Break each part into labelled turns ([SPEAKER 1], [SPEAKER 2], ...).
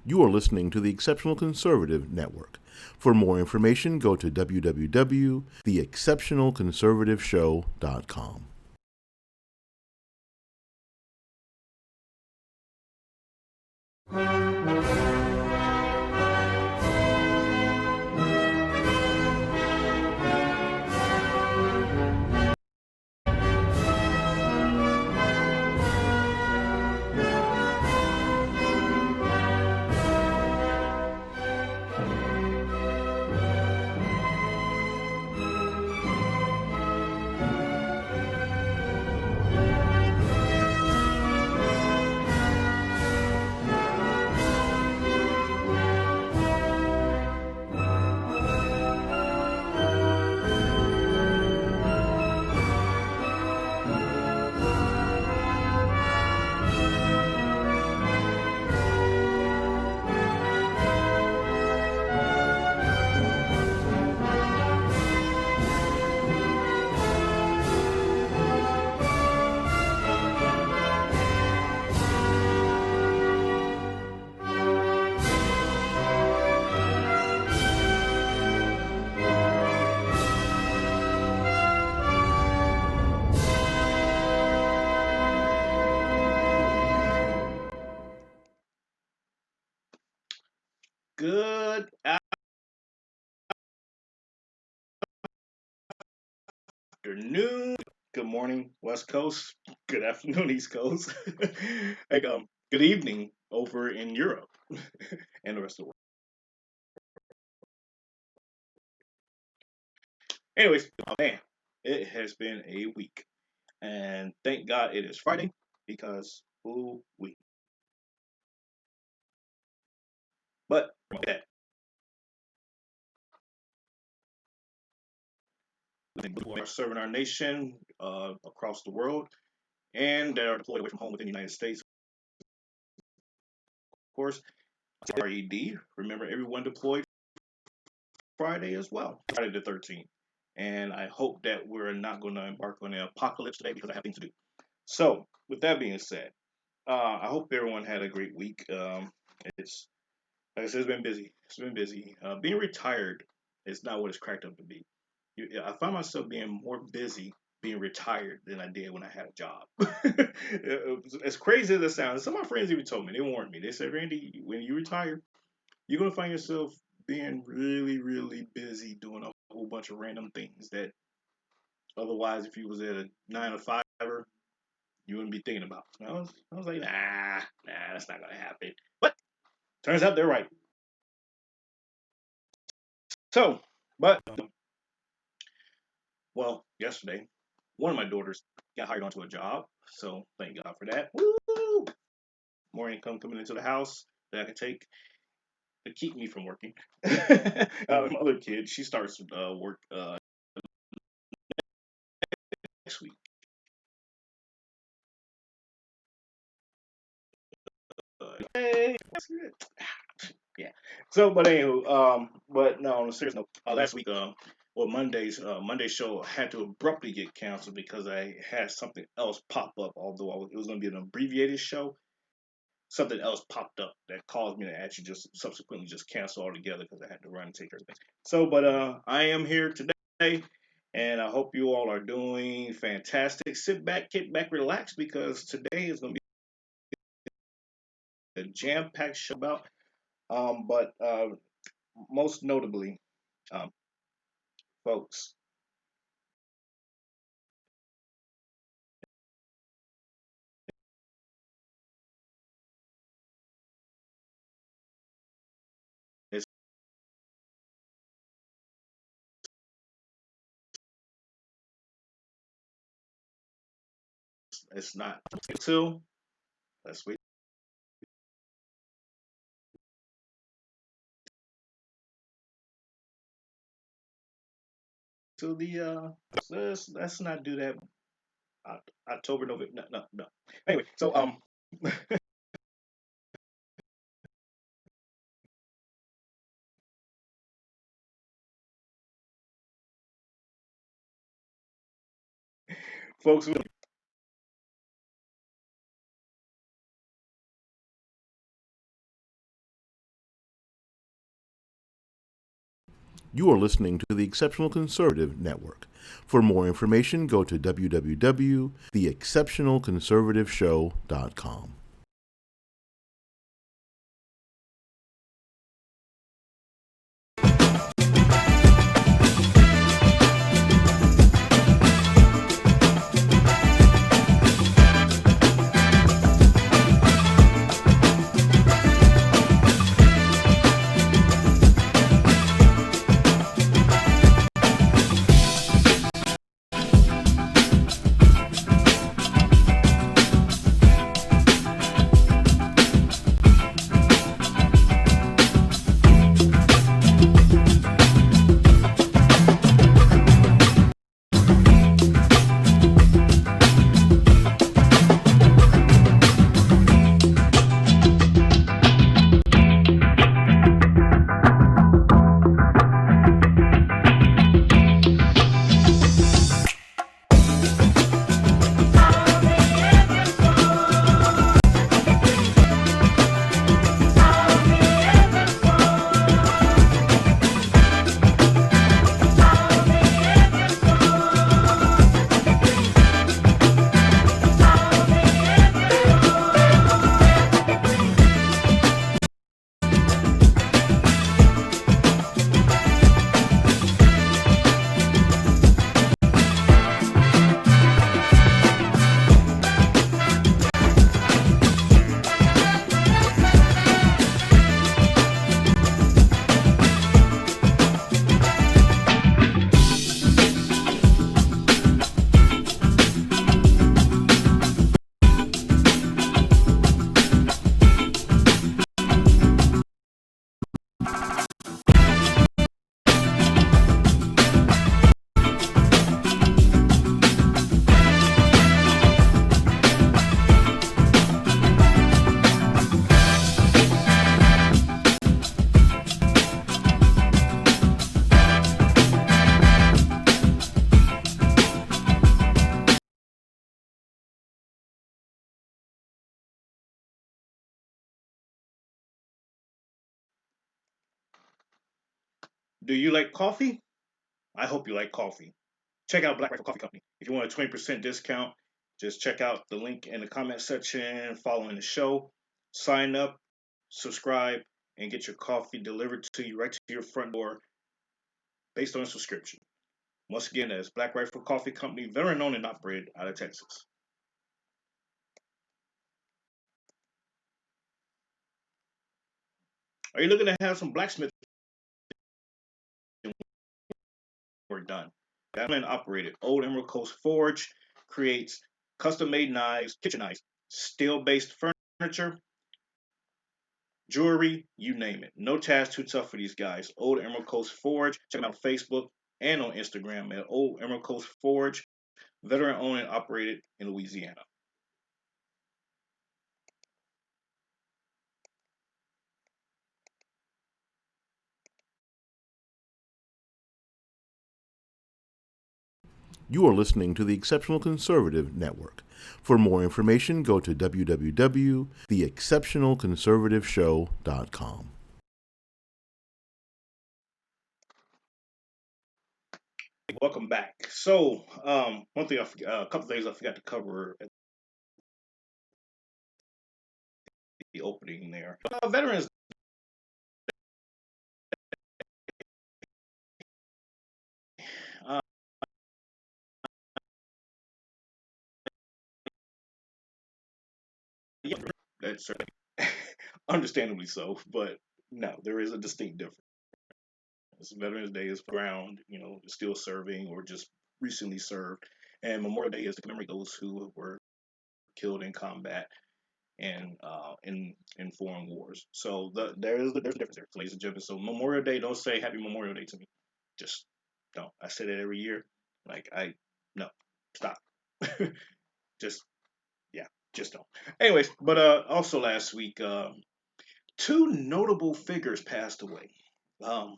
[SPEAKER 1] You are listening to the Exceptional Conservative Network. For more information, go to www.theexceptionalconservativeshow.com.
[SPEAKER 2] Good afternoon. Good morning, West Coast. Good afternoon, East Coast. like good evening over in Europe and the rest of the world. Anyways, man, it has been a week, and thank God it is Friday because ooh we. But that who are serving our nation across the world and that are deployed away from home within the United States, of course. RED. Remember, everyone deployed Friday as well, Friday the 13th. And I hope that we're not going to embark on an apocalypse today because I have things to do. So, with that being said, I hope everyone had a great week. It's like I said, it's been busy. It's been busy. Being retired is not what it's cracked up to be. I find myself being more busy being retired than I did when I had a job. As crazy as it sounds, some of my friends even told me, they warned me. They said, Randy, when you retire, you're gonna find yourself being really, really busy doing a whole bunch of random things that otherwise, if you was at a 9 to 5, you wouldn't be thinking about. And I was like, nah, that's not gonna happen. But turns out they're right. So, but well, yesterday, one of my daughters got hired onto a job, so thank God for that. Woo! More income coming into the house that I can take to keep me from working. My other kid, she starts work next week. Hey, yeah. So, but anywho, but no, on a serious note, last week, well, Monday's show had to abruptly get canceled because I had something else pop up. Although it was going to be an abbreviated show, something else popped up that caused me to actually just subsequently just cancel altogether because I had to run and take care of things. So, but I am here today. And I hope you all are doing fantastic. Sit back, kick back, relax, because today is going to be a jam-packed show about. But most notably, um, folks, it's it's not until let's wait till the let's not do that. October, November, no, no, no. Anyway, so folks,
[SPEAKER 1] You are listening to the Exceptional Conservative Network. For more information, go to www.theexceptionalconservativeshow.com.
[SPEAKER 2] Do you like coffee? I hope you like coffee. Check out Black Rifle Coffee Company. If you want a 20% discount, just check out the link in the comment section following the show. Sign up, subscribe, and get your coffee delivered to you right to your front door based on a subscription. Once again, that's Black Rifle Coffee Company, veteran owned and operated out of Texas. Are you looking to have some blacksmith work done? Owned and operated. Old Emerald Coast Forge creates custom-made knives, kitchen knives, steel-based furniture, jewelry, you name it. No task too tough for these guys. Old Emerald Coast Forge. Check them out on Facebook and on Instagram at Old Emerald Coast Forge, veteran owned and operated in Louisiana.
[SPEAKER 1] You are listening to the Exceptional Conservative Network. For more information, go to www.theexceptionalconservativeshow.com.
[SPEAKER 2] Welcome back. So, one thing a couple things I forgot to cover at the opening there. Veterans, uh, yeah, that's understandably so, but no, there is a distinct difference. Veterans Day is ground, still serving or just recently served, and Memorial Day is to commemorate those who were killed in combat and in foreign wars. So there's a difference there, ladies and gentlemen. So Memorial Day, don't say Happy Memorial Day to me. Just don't. I say that every year. Like no, stop. just yeah, just don't. Anyways, but also last week, two notable figures passed away. Um,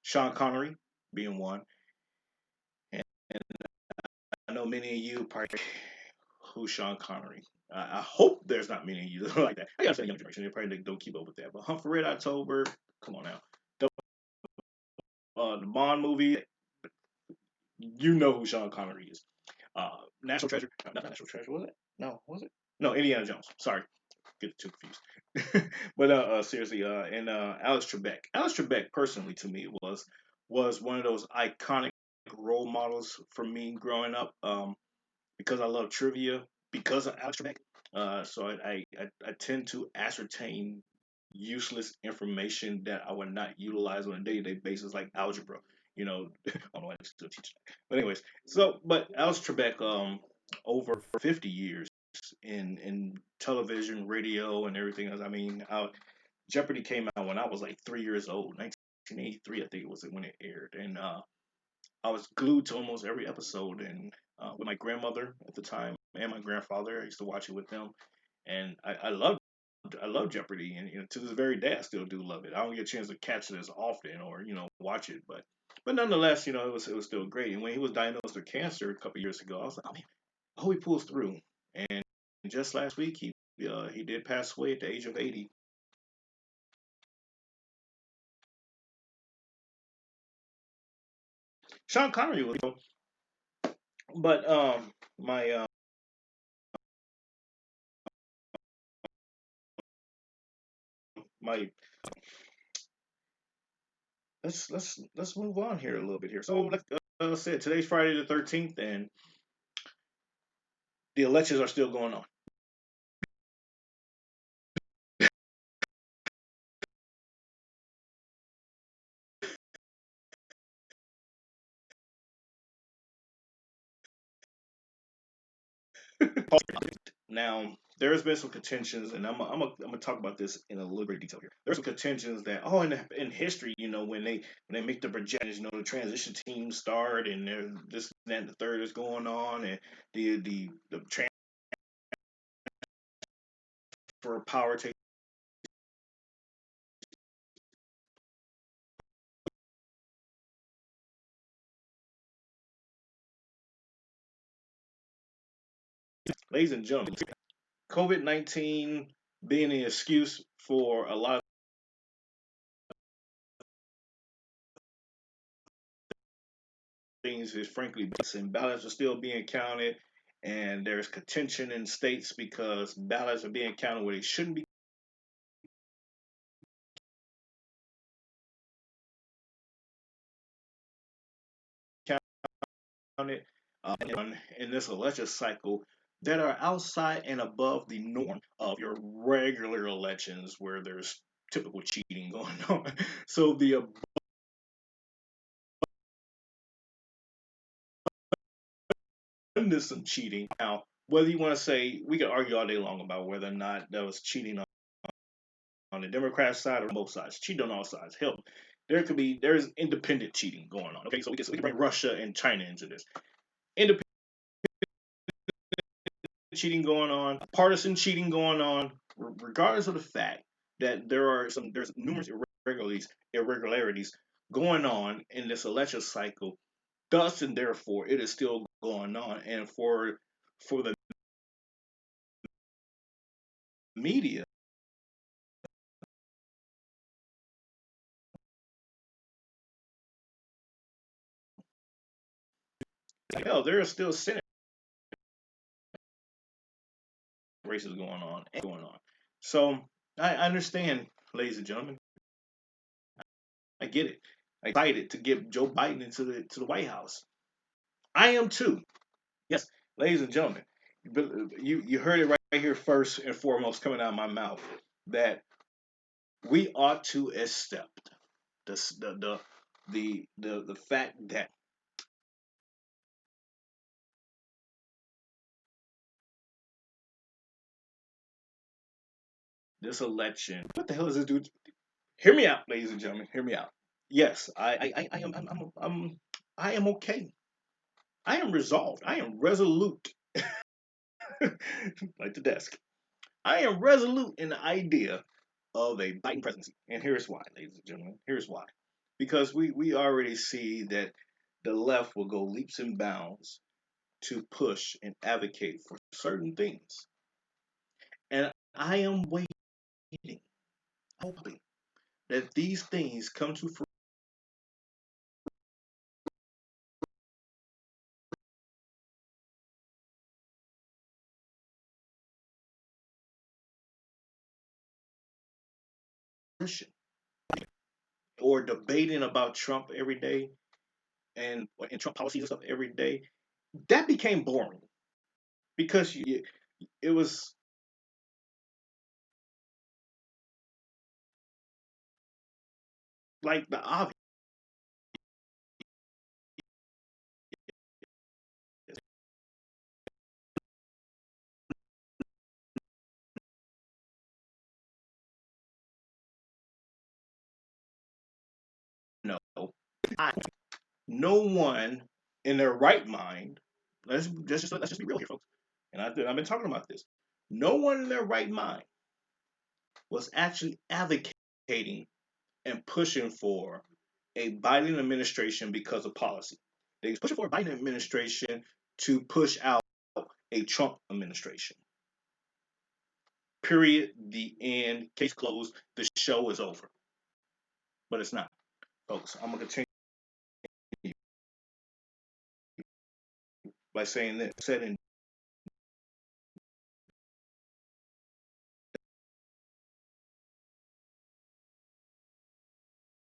[SPEAKER 2] Sean Connery being one, and I know many of you probably who Sean Connery. I hope there's not many of you that are like that. I gotta say, young generation, they probably don't keep up with that. But Humphrey Red October, come on now. the Bond movie, you know who Sean Connery is. National Treasure, no, not National Treasure, was it? No, was it? No, Indiana Jones. Sorry, get the two confused. But seriously, and Alex Trebek. Alex Trebek, personally, to me, was one of those iconic role models for me growing up. Because I love trivia, because of Alex Trebek. So I tend to ascertain useless information that I would not utilize on a day-to-day basis, like algebra. You know, I don't know why I still teach that. But anyways, but Alex Trebek, over 50 years in television, radio, and everything else. I mean, Jeopardy came out when I was like 3 years old, 1983, I think it was when it aired, and I was glued to almost every episode, and with my grandmother at the time and my grandfather, I used to watch it with them, and I love Jeopardy, and to this very day I still do love it. I don't get a chance to catch it as often or watch it, but nonetheless, it was still great. And when he was diagnosed with cancer a couple years ago, I was like, oh man, I hope he pulls through. And just last week he did pass away at the age of 80. Sean Connery was, but my my let's move on here a little bit here. So like I said, today's Friday the 13th, and the elections are still going on. Now there's been some contentions, and I'm gonna talk about this in a little bit of detail here. There's some contentions that in history, when they make the projections, the transition teams start, and this that, and the third is going on, and the transfer of power takes. Ladies and gentlemen, COVID-19 being an excuse for a lot of things is frankly and ballots are still being counted, and there's contention in states because ballots are being counted where they shouldn't be counted in this election cycle that are outside and above the norm of your regular elections where there's typical cheating going on. So the abundance of cheating now, whether you want to say, we could argue all day long about whether or not there was cheating on the Democrat side or on both sides. Cheating on all sides. Hell, there's independent cheating going on. Okay, so we can bring Russia and China into this. Independent cheating going on, partisan cheating going on, regardless of the fact that there's numerous irregularities going on in this election cycle. Thus and therefore, it is still going on, and for the media, hell, there are still Senate races going on. So I understand, ladies and gentlemen. I get it. I'm excited to get Joe Biden into the White House. I am too. Yes, ladies and gentlemen, you heard it right here first and foremost coming out of my mouth that we ought to accept the fact that this election. What the hell is this dude? Hear me out, ladies and gentlemen. Hear me out. Yes, I am I am okay. I am resolved. I am resolute, like the desk. I am resolute in the idea of a Biden presidency. And here's why, ladies and gentlemen. Here's why. Because we already see that the left will go leaps and bounds to push and advocate for certain things. And I am waiting, hoping that these things come to or debating about Trump every day and Trump policies and stuff every day, that became boring because it was like the obvious. No, no one in their right mind. Let's just be real here, folks. And I've been talking about this. No one in their right mind was actually advocating and pushing for a Biden administration because of policy. They was pushing for a Biden administration to push out a Trump administration. Period. The end. Case closed. The show is over. But it's not, folks. I'm gonna continue by saying this. Said and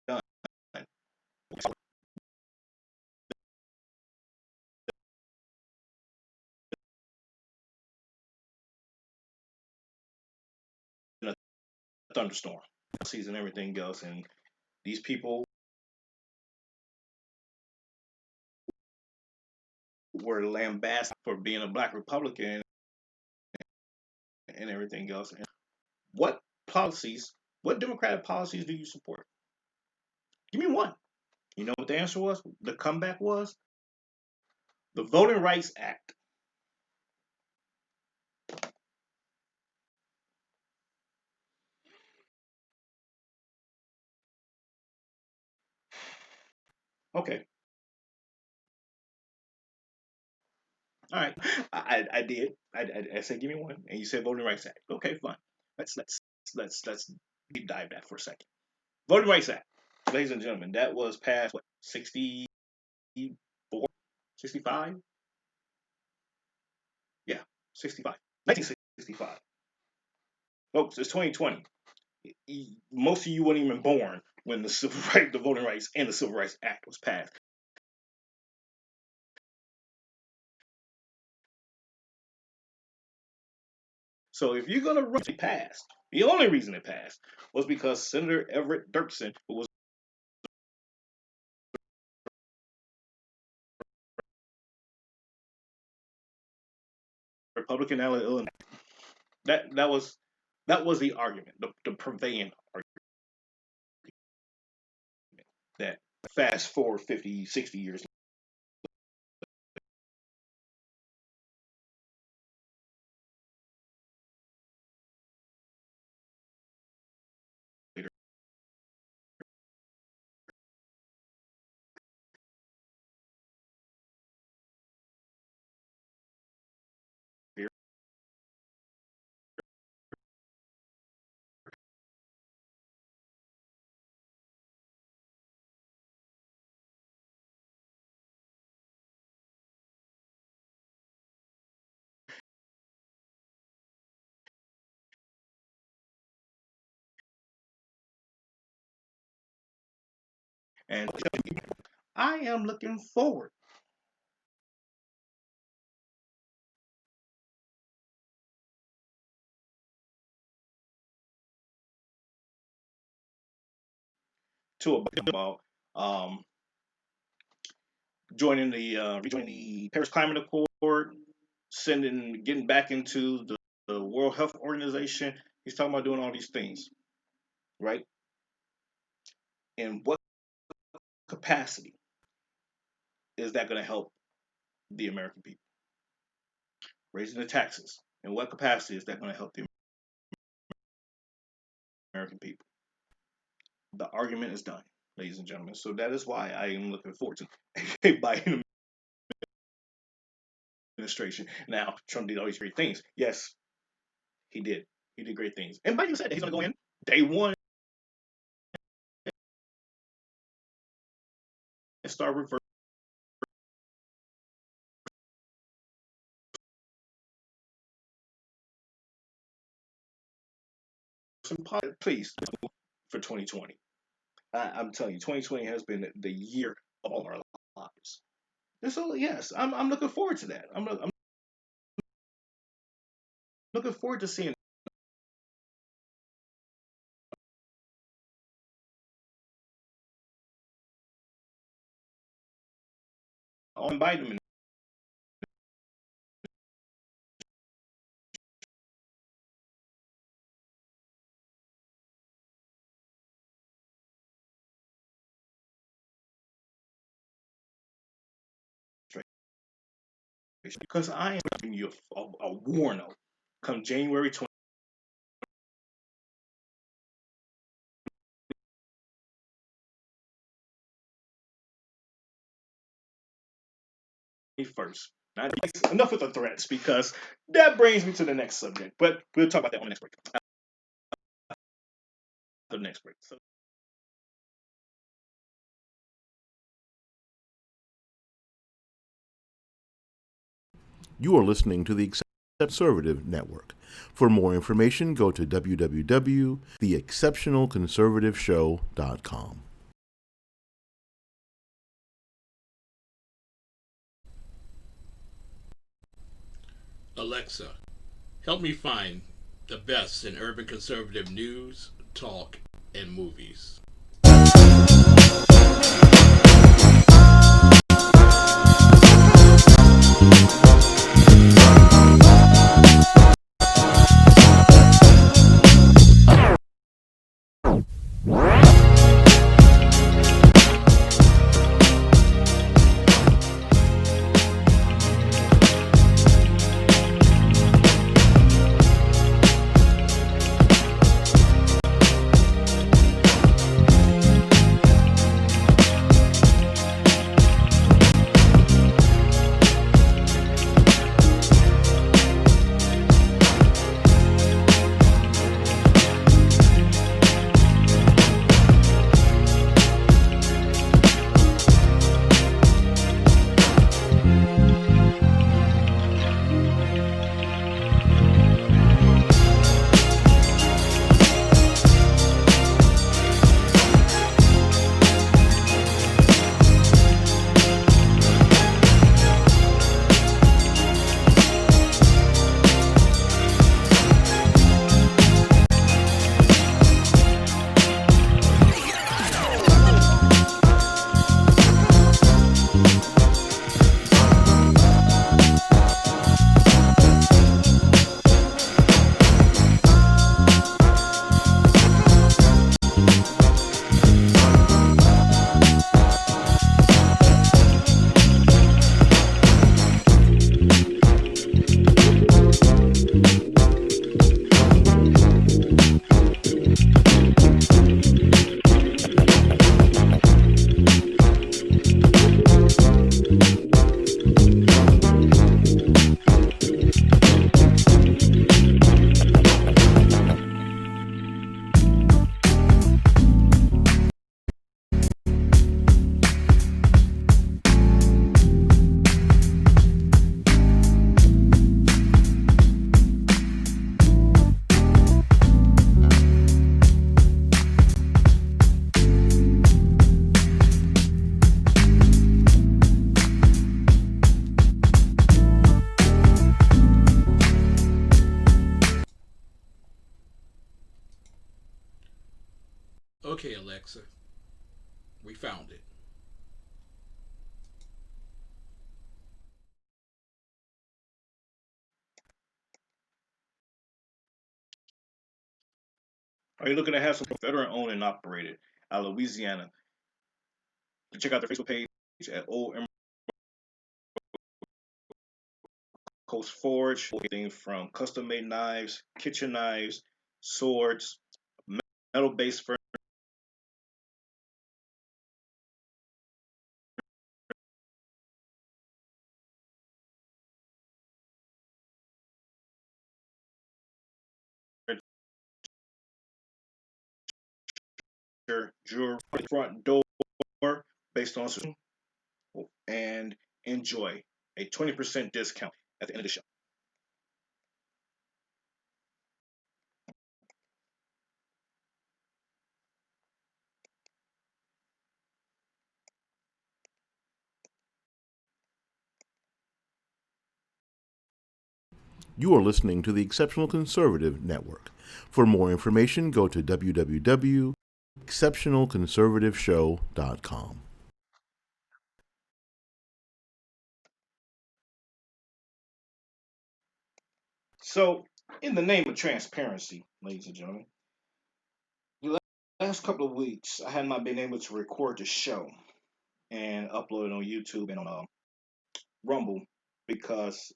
[SPEAKER 2] done. In a thunderstorm, season, everything else, and these people were lambasted for being a black Republican and everything else. And what policies, what Democratic policies do you support? Give me one. You know what the answer was? The comeback was the Voting Rights Act. Okay, all right. I did. I said give me one, and you said Voting Rights Act. Okay, fine. Let's deep dive that for a second. Voting Rights Act, ladies and gentlemen, that was passed what 64, 65? Yeah, 65. 1965. Folks, it's 2020. Most of you weren't even born when the Voting Rights and the Civil Rights Act was passed. So if you're gonna run it passed, the only reason it passed was because Senator Everett Dirksen, who was a Republican out of Illinois, that that was that was the argument, the prevailing argument that fast forward 50, 60 years later, and I am looking forward to about rejoining the Paris Climate Accord, getting back into the World Health Organization. He's talking about doing all these things, right? In what capacity is that going to help the American people? Raising the taxes. In what capacity is that going to help the American people? The argument is done, ladies and gentlemen. So that is why I am looking forward to a Biden administration. Now, Trump did all these great things. Yes, he did. He did great things. And Biden said that he's going to go in day one and start reversing. Please, for 2020. I'm telling you, 2020 has been the year of all our lives. And so, yes, I'm looking forward to that. I'm looking forward to seeing on Biden because I am giving you a warning. Come January 21st. Now, enough with the threats because that brings me to the next subject. But we'll talk about that on the next break. The next break. So,
[SPEAKER 1] You are listening to the Conservative Network. For more information, go to www.theexceptionalconservativeshow.com.
[SPEAKER 3] Alexa, help me find the best in urban conservative news, talk, and movies. Okay, Alexa, we found it.
[SPEAKER 2] are you looking to have some veteran owned and operated out of Louisiana? Check out their Facebook page at Old Emerald Coast Forge. Everything from custom made knives, kitchen knives, swords, metal based furniture, jewelry, front door based on and enjoy a 20% discount at the end of the show.
[SPEAKER 1] You are listening to the Exceptional Conservative Network. For more information, go to www.exceptionalconservativeshow.com.
[SPEAKER 2] So, in the name of transparency, ladies and gentlemen, the last couple of weeks I have not been able to record the show and upload it on YouTube and on Rumble because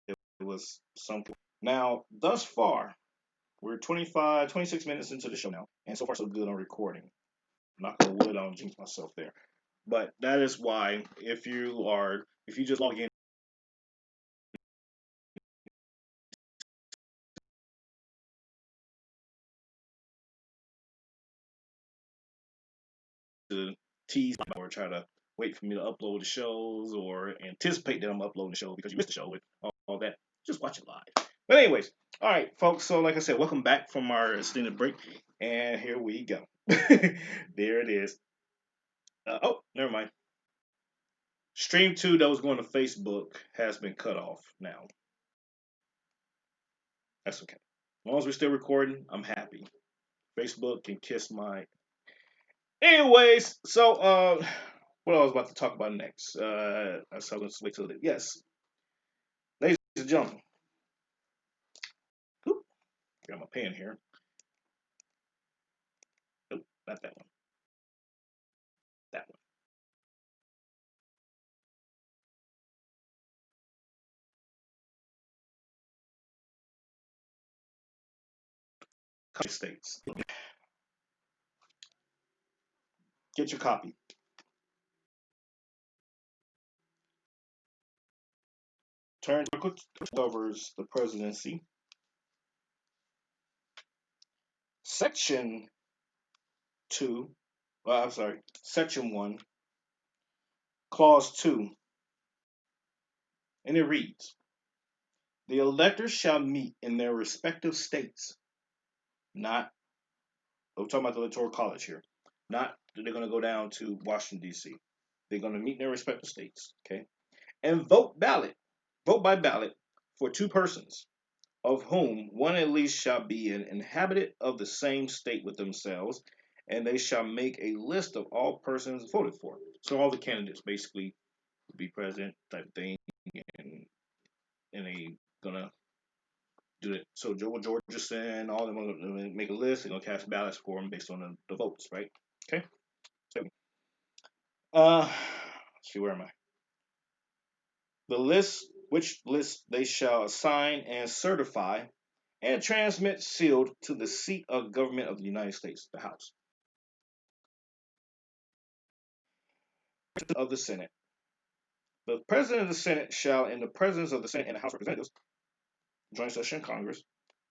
[SPEAKER 2] it was some. Now, thus far, we're 26 minutes into the show now, and so far so good on recording. I'm not gonna wood, I don't jinx myself there. But that is why if you just log in to tease or try to wait for me to upload the shows or anticipate that I'm uploading the show because you missed the show with all that, just watch it live. But anyways, all right, folks. So like I said, welcome back from our extended break, and here we go. There it is. Oh, never mind. Stream 2 that was going to Facebook has been cut off now. That's okay. As long as we're still recording, I'm happy. Facebook can kiss my. Anyways, so what I was about to talk about next. So let's wait till it. Yes, ladies and gentlemen. Oop, got my pen here. Nope, not that one. That one. Copy states. Get your copy. Turn to covers the presidency. Section 2. Well, I'm sorry. Section 1. Clause 2. And it reads: the electors shall meet in their respective states. Not, we're talking about the Electoral College here. Not that they're going to go down to Washington, D.C. They're going to meet in their respective states, okay? And vote by ballot for two persons, of whom one at least shall be an inhabitant of the same state with themselves, and they shall make a list of all persons voted for. So all the candidates basically would be president type of thing, and they gonna do it. So Joe Georgeson, all of them are gonna make a list. They're gonna cast ballots for them based on the votes, right? Okay. So, let's see, where am I? The list, which list they shall assign and certify and transmit sealed to the seat of government of the United States, the House of the Senate. The President of the Senate shall, in the presence of the Senate and the House of Representatives, joint session of Congress,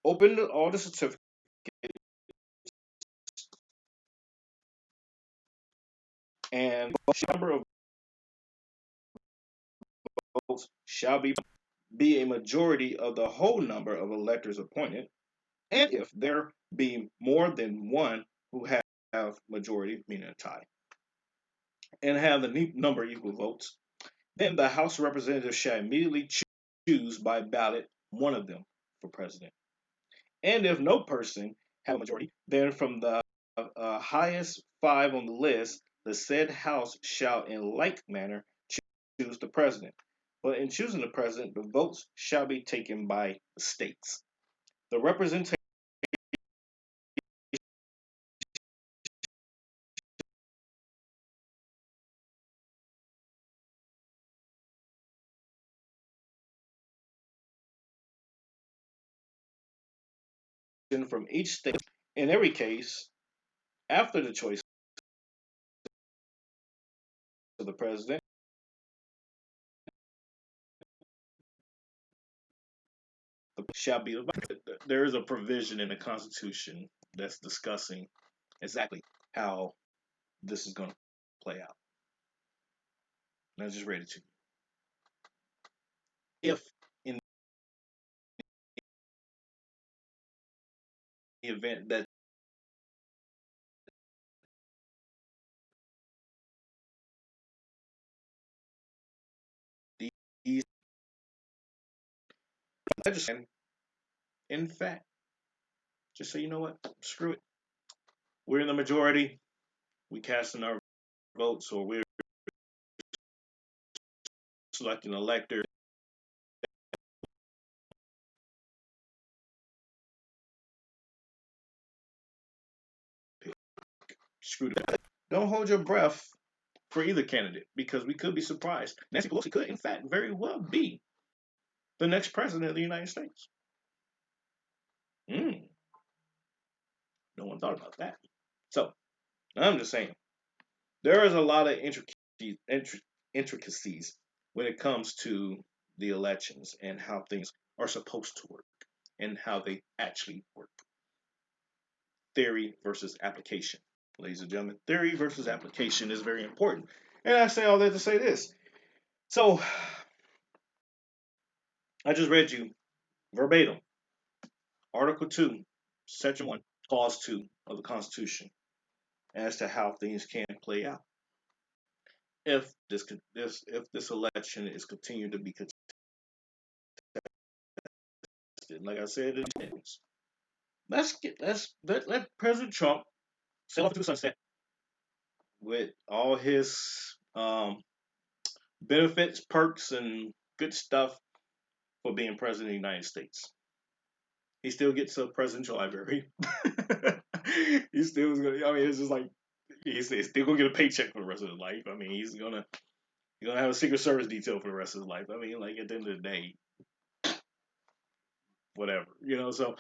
[SPEAKER 2] open all the certificates and the number of votes shall be a majority of the whole number of electors appointed, and if there be more than one who have majority, meaning a tie, and have the number of equal votes, then the House of Representatives shall immediately choose by ballot one of them for president. And if no person have a majority, then from the highest five on the list, the said House shall in like manner choose the president. But in choosing the president, the votes shall be taken by the states. The representation from each state, in every case, after the choice of the president, shall be divided. There is a provision in the Constitution that's discussing exactly how this is going to play out. And I just read it to you. If in the event that these legislature, in fact, just say, you know what, screw it. We're in the majority. We casting our votes, or we're selecting an elector. Screw it. Don't hold your breath for either candidate because we could be surprised. Nancy Pelosi could, in fact, very well be the next president of the United States. No one thought about that. So I'm just saying there is a lot of intricacies when it comes to the elections and how things are supposed to work and how they actually work. Theory versus application. Ladies and gentlemen, theory versus application is very important. And I say all that to say this. So I just read you verbatim Article 2, Section 1, Clause 2 of the Constitution as to how things can play out if this election is continued to be contested. Like I said, let President Trump sail off to the sunset with all his benefits, perks, and good stuff for being president of the United States. He still gets a presidential library. He still is gonna. I mean, it's just like he's still gonna get a paycheck for the rest of his life. I mean, he's gonna have a Secret Service detail for the rest of his life. I mean, like at the end of the day, whatever, So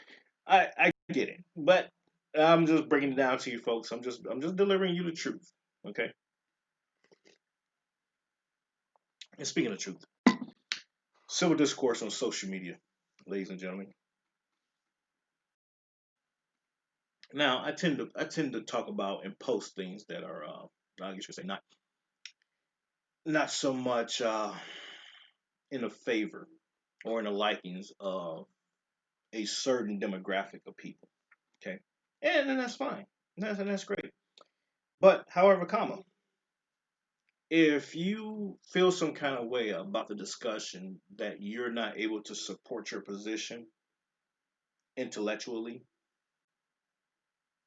[SPEAKER 2] I get it, but I'm just bringing it down to you, folks. I'm just delivering you the truth, okay? And speaking of truth, civil discourse on social media, ladies and gentlemen. Now, I tend to talk about and post things that are, I guess you say, not so much in the favor or in the likings of a certain demographic of people. Okay, and that's fine. That's great. But however, if you feel some kind of way about the discussion that you're not able to support your position intellectually,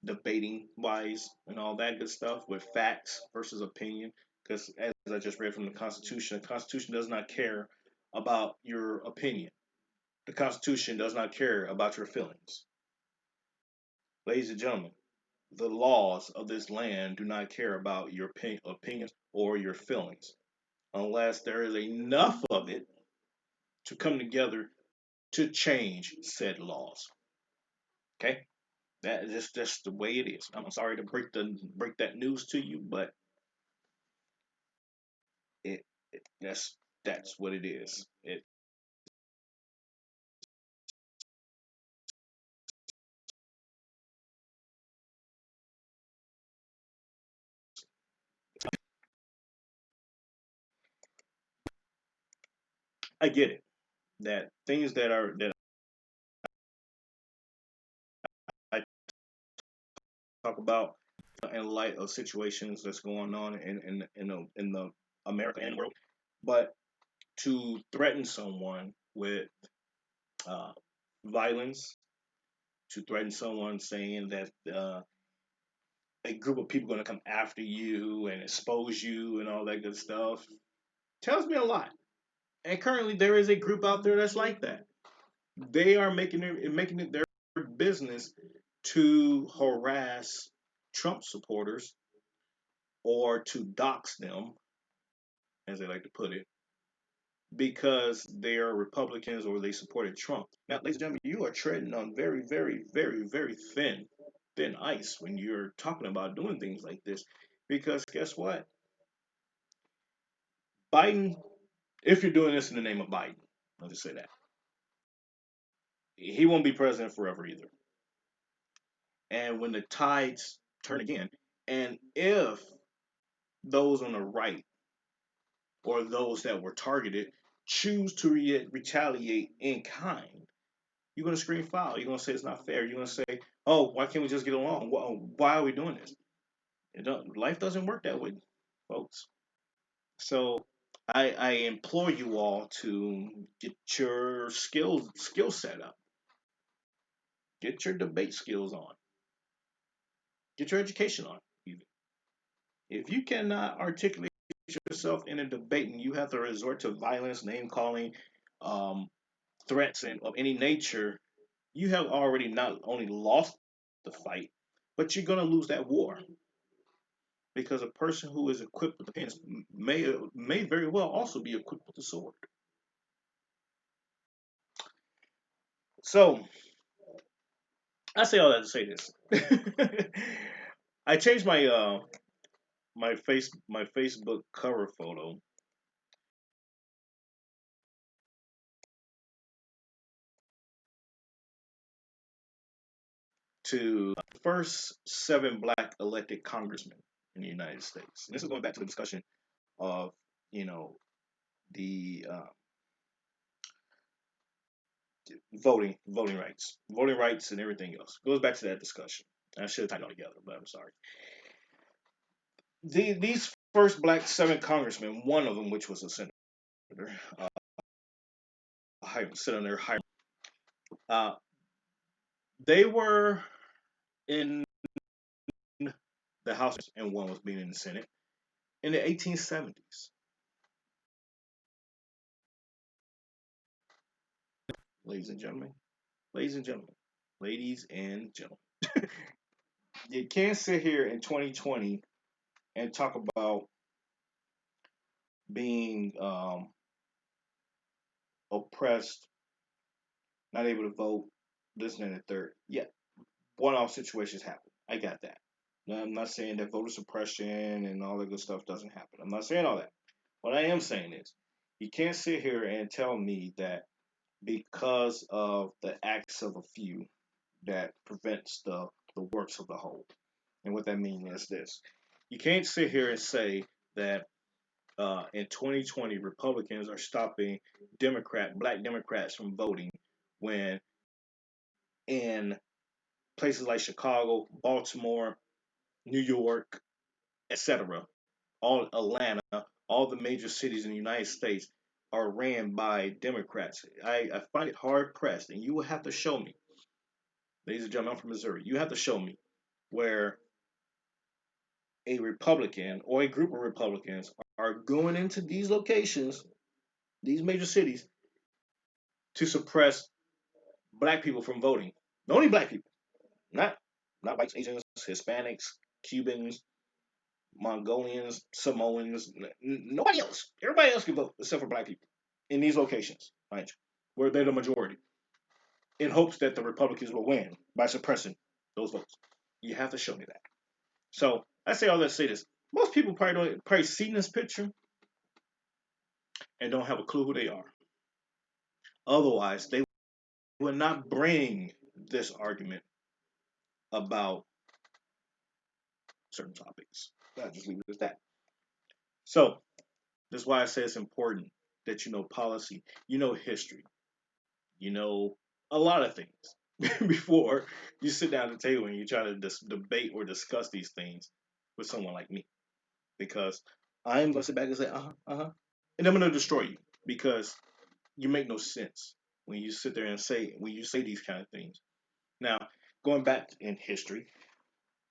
[SPEAKER 2] debating wise, and all that good stuff with facts versus opinion, because as I just read from the Constitution does not care about your opinion. The Constitution does not care about your feelings. Ladies and gentlemen, the laws of this land do not care about your opinions or your feelings unless there is enough of it to come together to change said laws. Okay? That is just the way it is. I'm sorry to break that news to you, but that's what it is. I get it that things that I talk about in light of situations that's going on in the America and world, but to threaten someone with uh, violence, to threaten someone saying that a group of people are going to come after you and expose you and all that good stuff, tells me a lot. And currently, there is a group out there that's like that. They are making it their business to harass Trump supporters or to dox them, as they like to put it, because they are Republicans or they supported Trump. Now, ladies and gentlemen, you are treading on very, very, very, very thin ice when you're talking about doing things like this. Because guess what? Biden, if you're doing this in the name of Biden, I'll just say that. He won't be president forever either. And when the tides turn again, and if those on the right or those that were targeted choose to retaliate in kind, you're going to scream foul. You're going to say it's not fair. You're going to say, oh, why can't we just get along? Why are we doing this? Life doesn't work that way, folks. So I implore you all to get your skill set up, get your debate skills on, get your education on. Even if you cannot articulate yourself in a debate and you have to resort to violence, name calling, um, threats, and of any nature, you have already not only lost the fight, but you're going to lose that war because a person who is equipped with the pens may very well also be equipped with the sword. So I say all that to say this. I changed my Facebook cover photo to the first 7 black elected congressmen in the United States. And this is going back to the discussion of you know the voting rights, and everything else. It goes back to that discussion. I should have tied it all together, but I'm sorry. These first black 7 congressmen, one of them, which was a senator, Senator Hiram, uh, they were in the House, and one was being in the Senate in the 1870s. Ladies and gentlemen, ladies and gentlemen, ladies and gentlemen. You can't sit here in 2020 and talk about being oppressed, not able to vote, this and the third. Yeah, one-off situations happen. I got that. Now, I'm not saying that voter suppression and all that good stuff doesn't happen. I'm not saying all that. What I am saying is, you can't sit here and tell me that because of the acts of a few that prevents the works of the whole. And what that means is this: you can't sit here and say that in 2020 Republicans are stopping black Democrats from voting when in places like Chicago, Baltimore, New York, etc., all Atlanta, all the major cities in the United States are ran by Democrats. I find it hard pressed, and you will have to show me, ladies and gentlemen, I'm from Missouri. You have to show me where a Republican or a group of Republicans are going into these locations, these major cities, to suppress black people from voting. Only black people, not whites, Asians, Hispanics, Cubans, Mongolians, Samoans, nobody else. Everybody else can vote except for black people in these locations, right? Where they're the majority, in hopes that the Republicans will win by suppressing those votes. You have to show me that. So I say all that to say this. Most people probably seen this picture and don't have a clue who they are. Otherwise, they would not bring this argument about certain topics. I'll just leave it at that. So that's why I say it's important that you know policy, you know history, you know a lot of things before you sit down at the table and you try to debate or discuss these things with someone like me. Because I'm going to sit back and say, and I'm going to destroy you because you make no sense when you sit there and when you say these kind of things. Now, going back in history,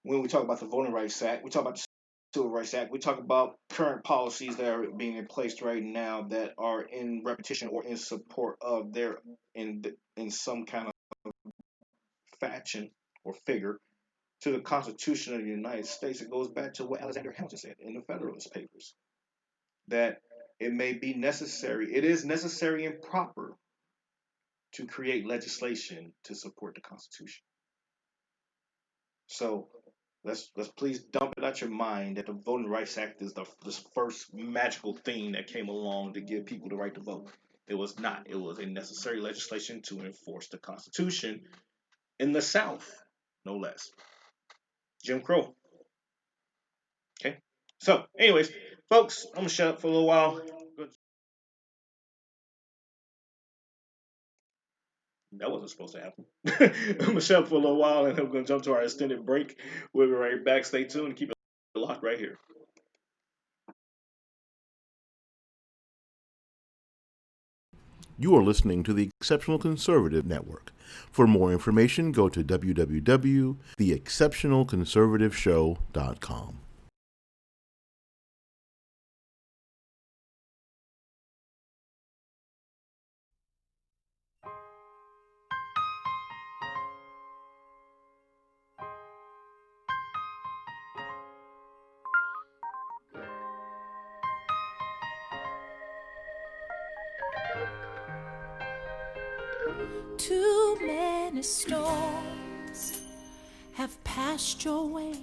[SPEAKER 2] when we talk about the Voting Rights Act, we talk about the Civil Rights Act, we talk about current policies that are being in place right now that are in repetition or in support of their in some kind of fashion or figure to the Constitution of the United States. It goes back to what Alexander Hamilton said in the Federalist Papers, that it may be necessary, it is necessary and proper to create legislation to support the Constitution. So let's please dump it out your mind that the Voting Rights Act is the first magical thing that came along to give people the right to vote. It was not. It was a necessary legislation to enforce the Constitution in the South, no less. Jim Crow. Okay. So, anyways, folks, I'm gonna shut up for a little while. That wasn't supposed to happen. I'm gonna shut up for a little while, and I'm gonna jump to our extended break. We'll be right back. Stay tuned and keep it locked right here.
[SPEAKER 1] You are listening to the Exceptional Conservative Network. For more information, go to www.theexceptionalconservativeshow.com.
[SPEAKER 4] Too many storms have passed your way,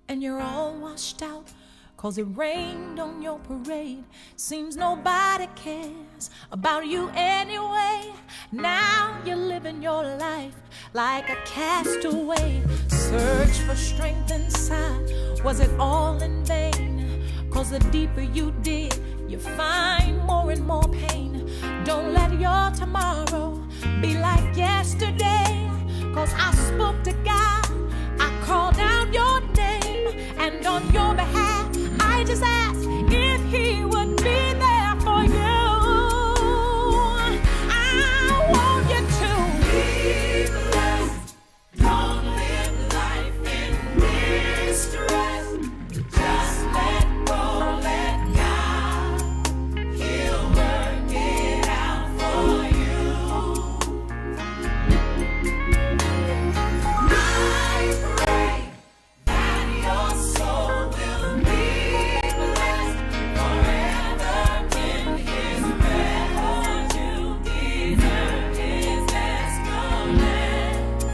[SPEAKER 4] and you're all washed out 'cause it rained on your parade. Seems nobody cares about you anyway. Now you're living your life like a castaway. Search for strength inside, was it all in vain? 'Cause the deeper you dig, you find more and more pain. Don't let your tomorrow be like yesterday, 'cause I spoke to God, I called out your name, and on your behalf I just asked if he would be there for you. I want you to be blessed. Don't live life in distress. Just let go, let God. He'll work it out for you. I pray that your soul will be blessed forever in his presence. You deserve his best romance.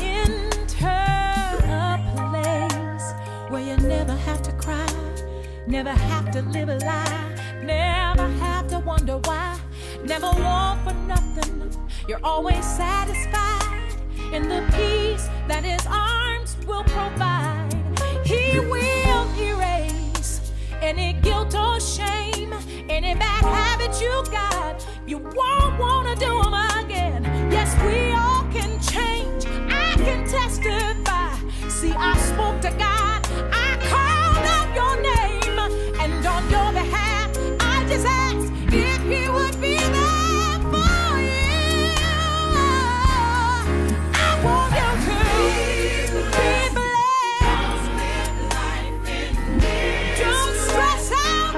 [SPEAKER 4] Enter a place where you never have to cry, never have to live a lie, never have to wonder why, never want for nothing. You're always satisfied in the peace that his arms will provide. He will erase any guilt or shame, any bad habits you got. You won't want to do them again. Yes, we all can change. I can testify. See, I spoke to God. I called out your name, and on your behalf, I just asked if he would be there for you. I want you to be blessed. Don't stress out.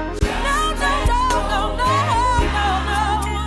[SPEAKER 4] No, no, no, no, no, no, no.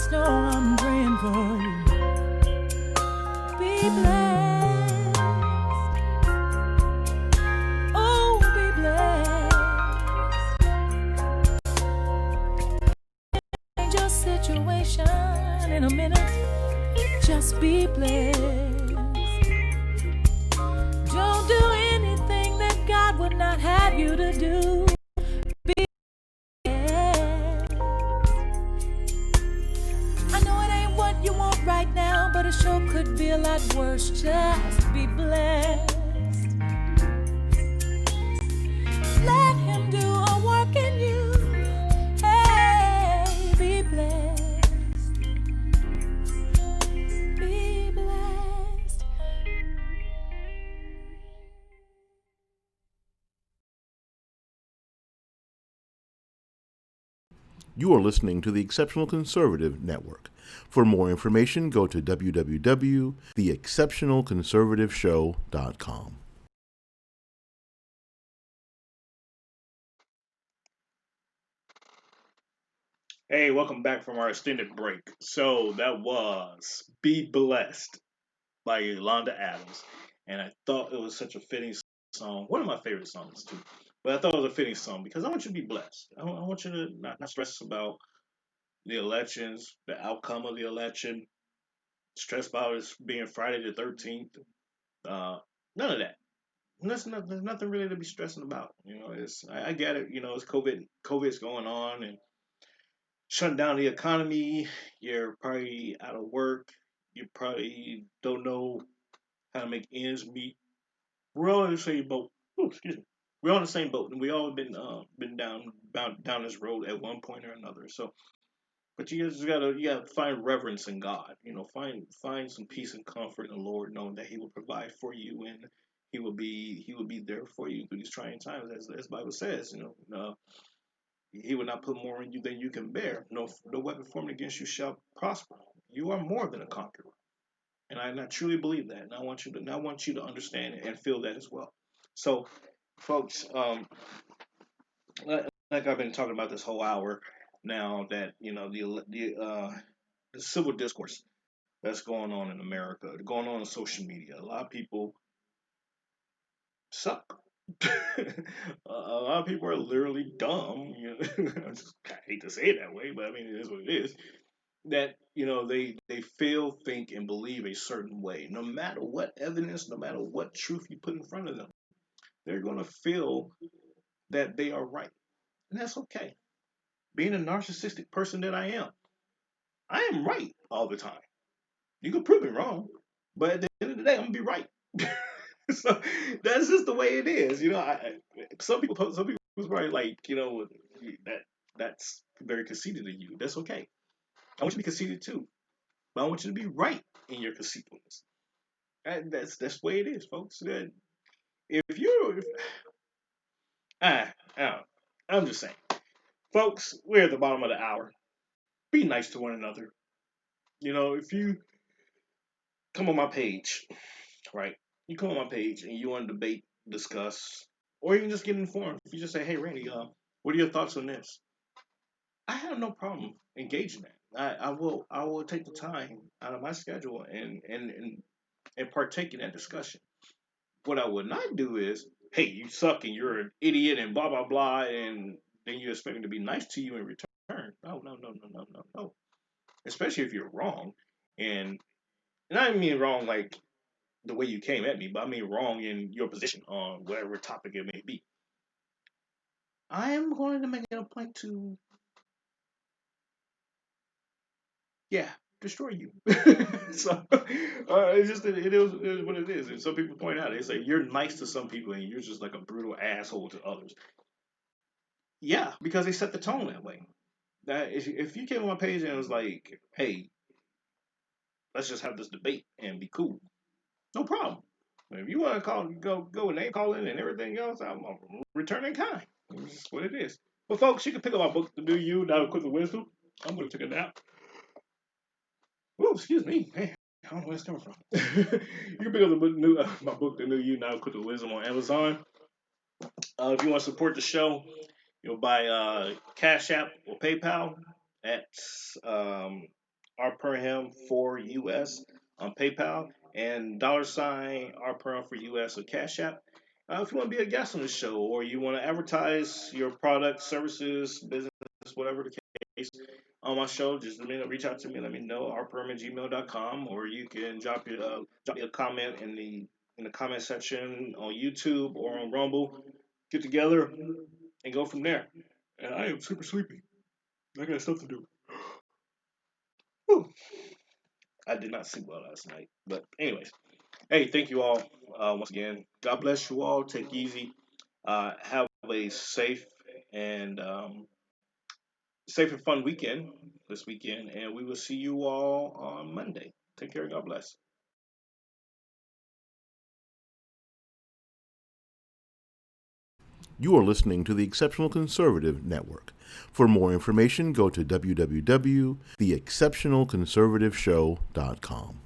[SPEAKER 4] just know I'm praying for you. Be blessed. Oh, be blessed. Change your situation in a minute. Just be blessed. Don't do anything that God would not have you to do. Be blessed. I know it ain't what you want right now, but it sure could be a lot worse. Just be blessed. Let him do a work in you. Hey, be blessed. Be blessed.
[SPEAKER 1] You are listening to the Exceptional Conservative Network. For more information, go to www.theexceptionalconservativeshow.com.
[SPEAKER 2] Hey, welcome back from our extended break. So that was Be Blessed by Yolanda Adams. And I thought it was such a fitting song. One of my favorite songs, too. But I thought it was a fitting song because I want you to be blessed. I want you to not stress about the elections, the outcome of the election, stress about it being Friday the 13th. None of that. There's nothing really to be stressing about. I get it. It's COVID's going on and shutting down the economy. You're probably out of work. You probably don't know how to make ends meet. We're all in the same boat. Oh, excuse me. We're all in the same boat, and we all been down this road at one point or another. So, but you gotta find reverence in God. Find some peace and comfort in the Lord, knowing that He will provide for you and He will be there for you through these trying times, as the Bible says. He will not put more on you than you can bear. No weapon formed against you shall prosper. You are more than a conqueror. And I truly believe that. And I want you to understand and feel that as well. So, folks, like I've been talking about this whole hour now, that the civil discourse that's going on in America, going on social media. A lot of people suck. A lot of people are literally dumb. I hate to say it that way, but I mean it is what it is. That they feel, think, and believe a certain way. No matter what evidence, no matter what truth you put in front of them, they're gonna feel that they are right, and that's okay. Being a narcissistic person that I am right all the time. You can prove me wrong, but at the end of the day, I'm gonna be right. So that's just the way it is. Some people probably like, that that's very conceited of you. That's okay. I want you to be conceited too, but I want you to be right in your conceitedness. And that's the way it is, folks. If you, ah, ah, I'm just saying, folks, we're at the bottom of the hour. Be nice to one another. If you come on my page, right? You come on my page and you want to debate, discuss, or even just get informed. If you just say, "Hey, Randy, what are your thoughts on this?" I have no problem engaging that. I will take the time out of my schedule and partake in that discussion. What I would not do is, "Hey, you suck and you're an idiot and blah blah blah," and then you expect me to be nice to you in return. No, no, no, no, no, no, no. Especially if you're wrong, and I don't mean wrong like the way you came at me, but I mean wrong in your position on whatever topic it may be. I am going to make it a point to, yeah, destroy you. So it is what it is. And some people point out, they say you're nice to some people and you're just like a brutal asshole to others. Yeah, because they set the tone that way. That if you came on my page and was like, "Hey, let's just have this debate and be cool," no problem. If you want to go and name calling and everything else, I'm returning kind. It's just what it is. But folks, you can pick up my book, The New You, Now Equipped with Wisdom. I'm going to take a nap. Oh, excuse me. Man, I don't know where it's coming from. You can pick up my book, The New You, Now Equipped with Wisdom, on Amazon. If you want to support the show, you'll buy Cash App or PayPal at rperham4US on PayPal, and $rperham4US on Cash App. If you want to be a guest on the show, or you want to advertise your products, services, business, whatever the case, on my show, just reach out to me. Let me know, rperham@gmail.com, or you can drop me a comment in the comment section on YouTube or on Rumble. Get together and go from there. And I am super sleepy. I got stuff to do. Whew. I did not sleep well last night. But anyways, hey, thank you all once again. God bless you all. Take it easy. Have a and safe and fun weekend this weekend, and we will see you all on Monday. Take care. God bless.
[SPEAKER 1] You are listening to the Exceptional Conservative Network. For more information, go to www.theexceptionalconservativeshow.com.